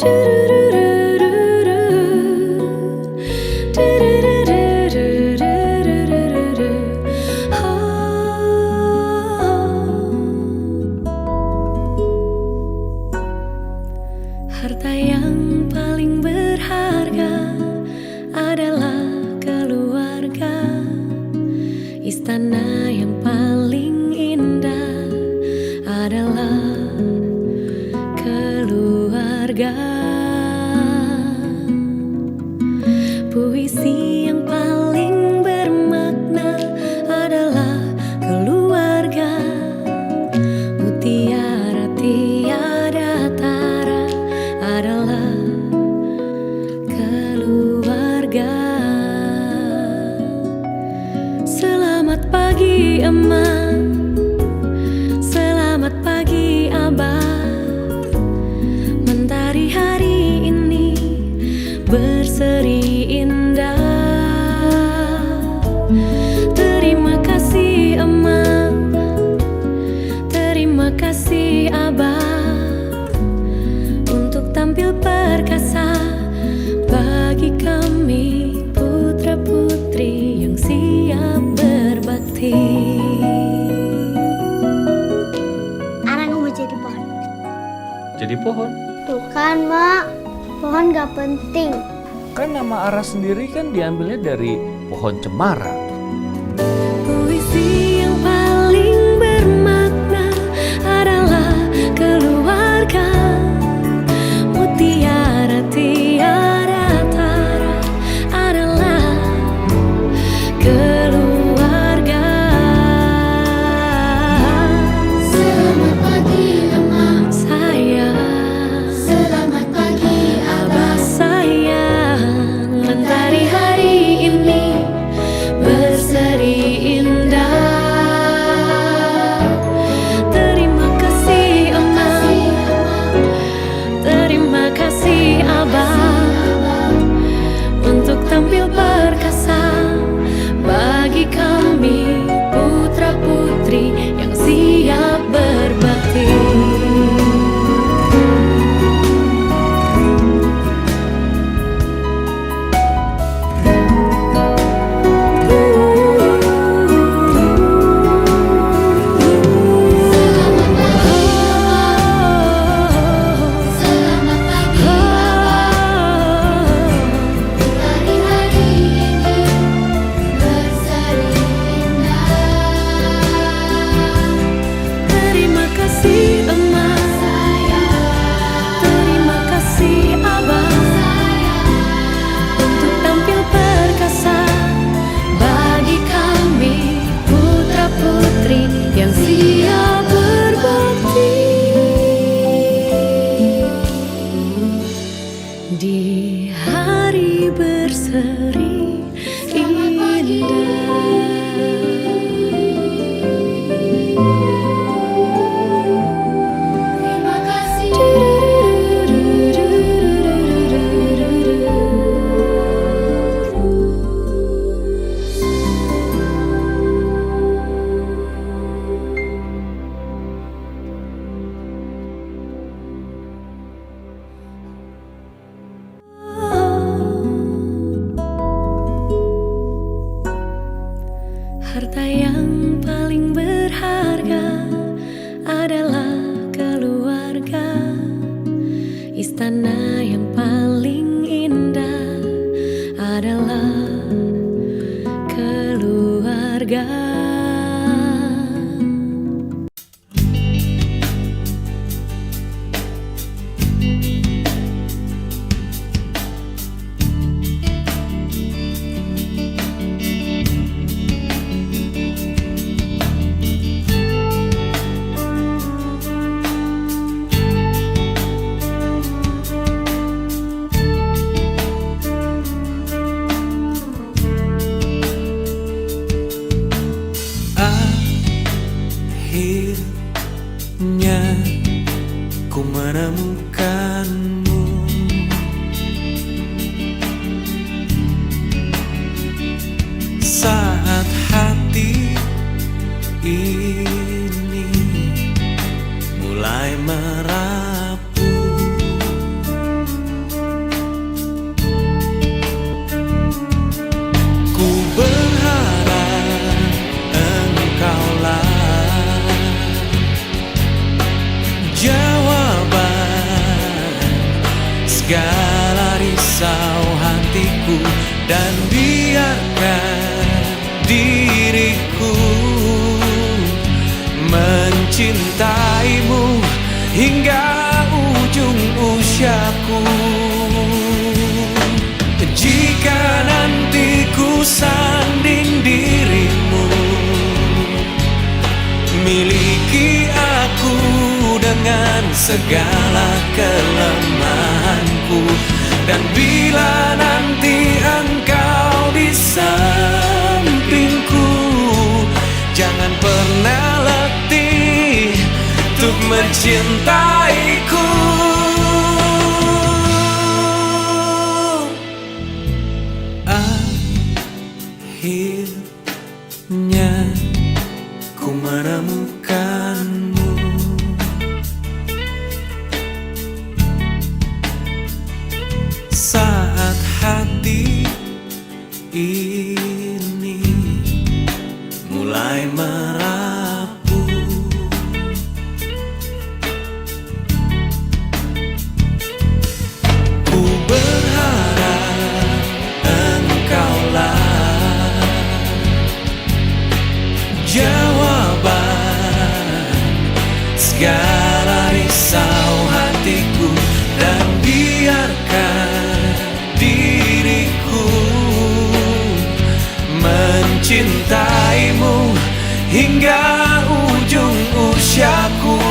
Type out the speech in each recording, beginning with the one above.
Harta yang paling berharga adalah keluarga. Istana yang paling indah adalah keluarga. Puisi yang paling bermakna adalah keluarga. Mutiara tiada tara adalah keluarga. Selamat pagi Emak, selamat pagi Abah. Mentari hari ini berseri indah. Terima kasih Emak, terima kasih Abah, untuk tampil perkasa bagi kami putra-putri yang siap berbakti. Arang mau jadi pohon. Jadi pohon? Tuh kan, Mak. Pohon gak penting. Kan nama Ara sendiri kan diambilnya dari pohon cemara. Puisi yang paling bermakna adalah keluarga. Mutiara tiada tara adalah keluarga. Selamat pagi, Emak. Sayang, Selamat pagi, Abah sayang. Mentari hari ini berseri indah. Terima kasih Emak, terima kasih Abah, untuk tampil perkasa bagi kami putra-putri yang siap berbakti. Selamat pagi, hari-hari ini berseri indah. Terima kasih Emak, terima kasih Abah, untuk tampil perkasa bagi kami putra-putri yang siap berbakti. Di hari berseri Terima kasih. Harta yang paling berharga adalah keluarga. Istana yang paling indah adalah keluarga. Akhirnya ku menemukanmu. Saat hati ini mulai merapuh, risau hatiku, dan biarkan diriku mencintaimu hingga ujung usiaku. Jika nanti ku sanding dirimu, miliki aku dengan segala kelemahanku. Dan bila nanti engkau di sampingku, jangan pernah letih untuk mencintaiku. Akhirnya ku menemukanmu. Saat hati ini mulai merapu, ku berharap engkaulah jawaban segala risau hatiku. Dan biarkan diriku mencintaimu hingga ujung usiaku.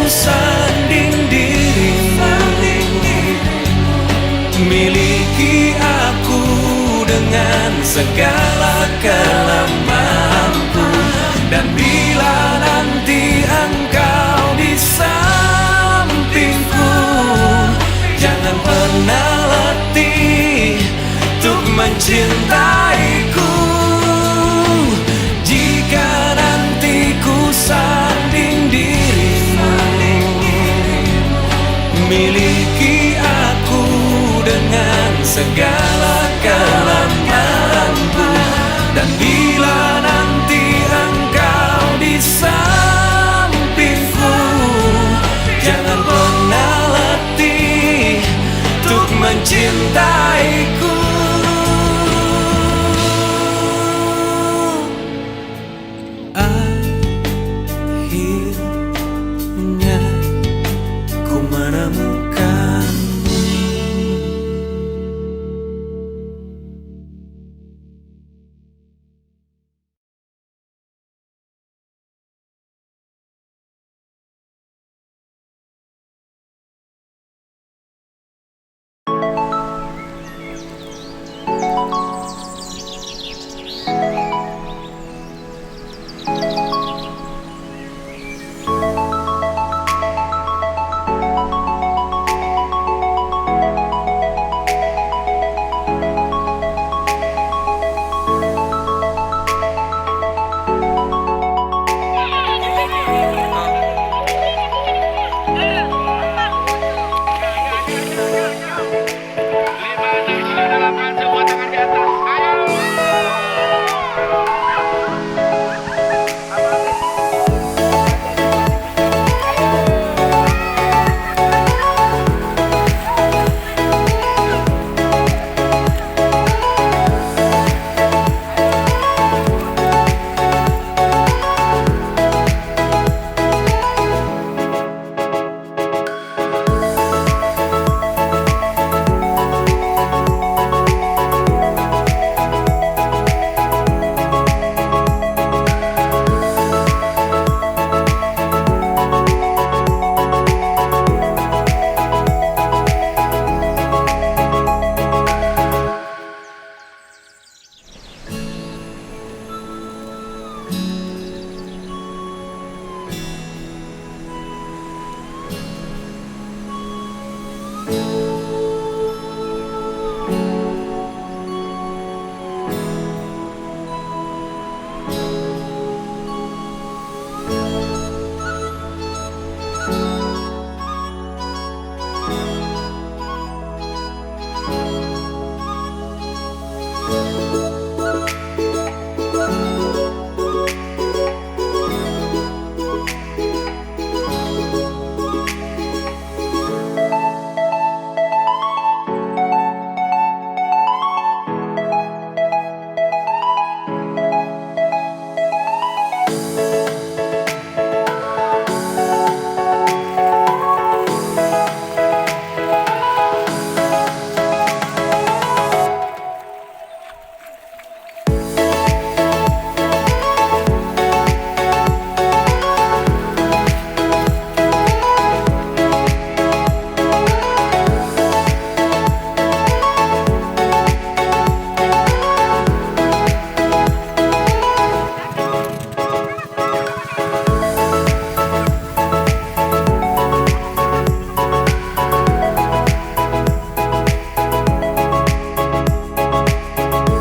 Sanding dirimu, miliki aku dengan segala kelemahanku. Dan bila nanti engkau di sampingku, jangan pernah letih untuk mencintaiku. Jika nanti ku sanding dirimu, miliki aku dengan segala